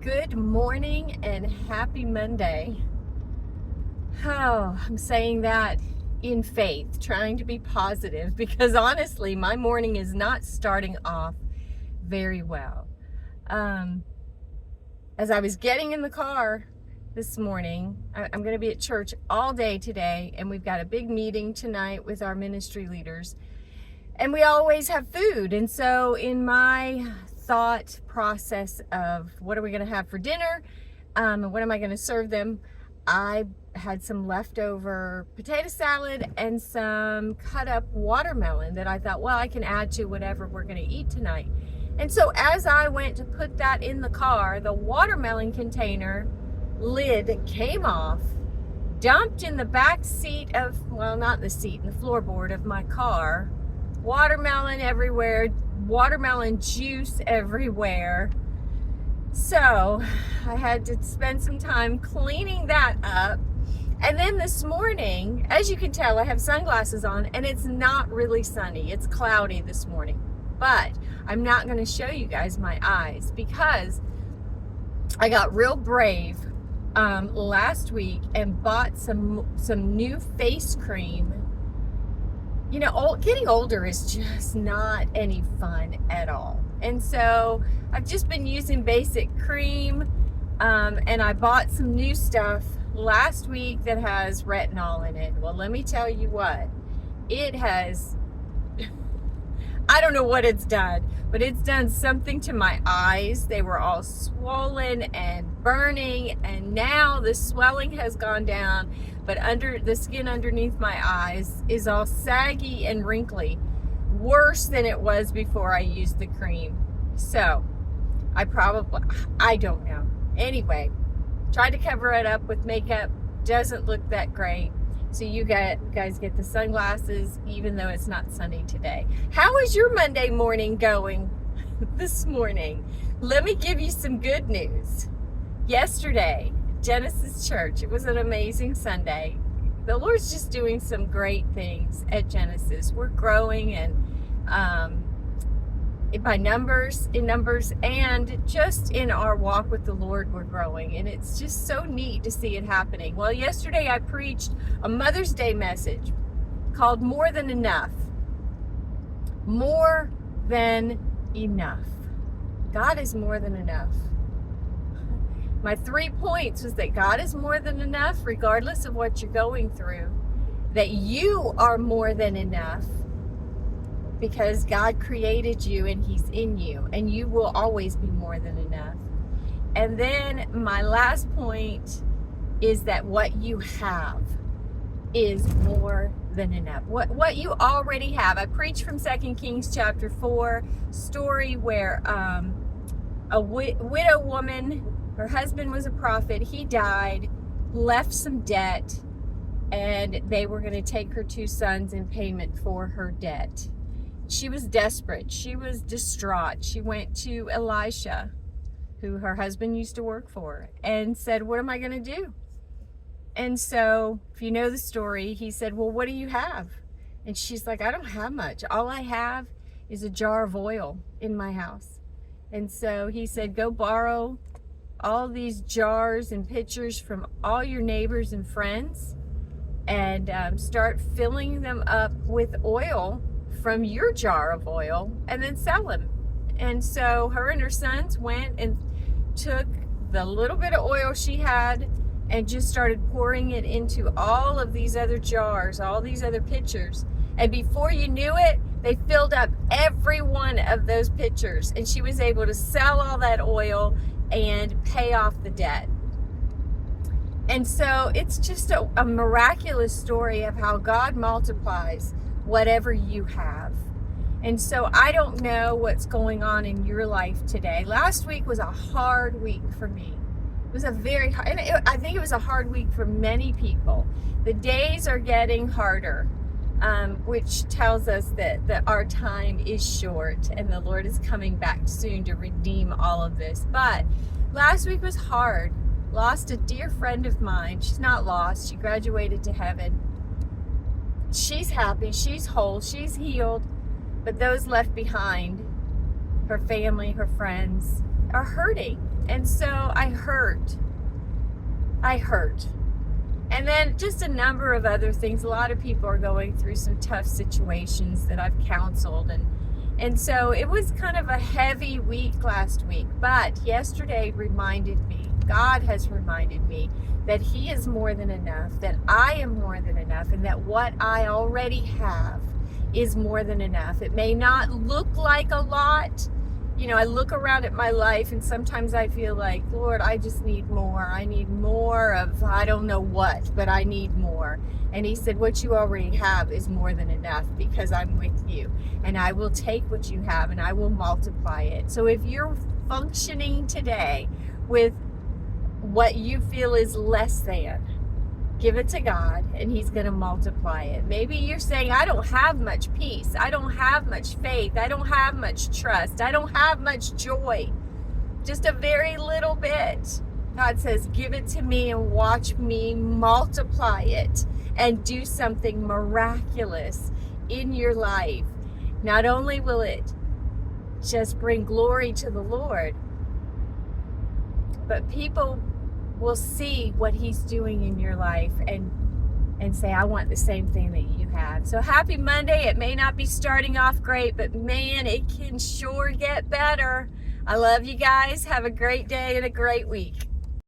Good morning and happy Monday. Oh, I'm saying that in faith, trying to be positive because honestly, my morning is not starting off very well. As I was getting in the car this morning, I'm going to be at church all day today, and we've got a big meeting tonight with our ministry leaders. And we always have food. And so in my thought process of what are we going to have for dinner, and what am I going to serve them, I had some leftover potato salad and some cut up watermelon that I thought, well, I can add to whatever we're going to eat tonight. And so as I went to put that in the car, the watermelon container lid came off, dumped in the back seat of, well, not the seat, in the floorboard of my car. Watermelon everywhere, watermelon juice everywhere. So I had to spend some time cleaning that up. And then this morning, as you can tell, I have sunglasses on and it's not really sunny. It's cloudy this morning. But I'm not going to show you guys my eyes because I got real brave last week and bought some new face cream. You know, getting older is just not any fun at all. And so I've just been using basic cream, and I bought some new stuff last week that has retinol in it. Well, let me tell you what, it has, I don't know what it's done, but it's done something to my eyes. They were all swollen and burning, and now the swelling has gone down, but under the skin underneath my eyes is all saggy and wrinkly, worse than it was before I used the cream. So I don't know. Anyway, tried to cover it up with makeup, doesn't look that great. So you guys get the sunglasses even though it's not sunny today. How is your Monday morning going this morning? Let me give you some good news. Yesterday, Genesis Church, it was an amazing Sunday. The Lord's just doing some great things at Genesis. We're growing, and in numbers, and just in our walk with the Lord, we're growing. And it's just so neat to see it happening. Well, yesterday I preached a Mother's Day message called More Than Enough. More than enough. God is more than enough. My 3 points was that God is more than enough, regardless of what you're going through. That you are more than enough because God created you and He's in you, and you will always be more than enough. And then my last point is that what you have is more than enough. What you already have. I preached from 2 Kings chapter 4 story where a widow woman, her husband was a prophet, he died, left some debt, and they were going to take her 2 sons in payment for her debt. She was desperate. She was distraught. She went to Elisha, who her husband used to work for, and said, what am I going to do? And so, if you know the story, he said, well, what do you have? And she's like, I don't have much. All I have is a jar of oil in my house. And so he said, go borrow all these jars and pitchers from all your neighbors and friends and start filling them up with oil from your jar of oil and then sell them. And so her and her sons went and took the little bit of oil she had and just started pouring it into all of these other jars, all these other pitchers. And before you knew it, they filled up every one of those pitchers, and she was able to sell all that oil and pay off the debt. And so it's just a miraculous story of how God multiplies whatever you have. And so I don't know what's going on in your life today. Last week was a hard week for me. It was a very hard, and I think it was a hard week for many people. The days are getting harder, which tells us that our time is short and the Lord is coming back soon to redeem all of this. But last week was hard. Lost a dear friend of mine. She's not lost. She graduated to heaven. She's happy. She's whole. She's healed. But those left behind, her family, her friends, are hurting. And so I hurt. And then just a number of other things. A lot of people are going through some tough situations that I've counseled. And so it was kind of a heavy week last week. But yesterday reminded me, God has reminded me that He is more than enough, that I am more than enough, and that what I already have is more than enough. It may not look like a lot. I look around at my life and sometimes I feel like, Lord, I just need more. I need more of, I don't know what, but I need more. And He said, what you already have is more than enough because I'm with you. And I will take what you have and I will multiply it. So if you're functioning today with what you feel is less than, give it to God and He's going to multiply it. Maybe you're saying, I don't have much peace. I don't have much faith. I don't have much trust. I don't have much joy. Just a very little bit. God says, give it to me and watch me multiply it and do something miraculous in your life. Not only will it just bring glory to the Lord, but people will see what He's doing in your life and say, I want the same thing that you have. So happy Monday. It may not be starting off great, but man, it can sure get better. I love you guys. Have a great day and a great week.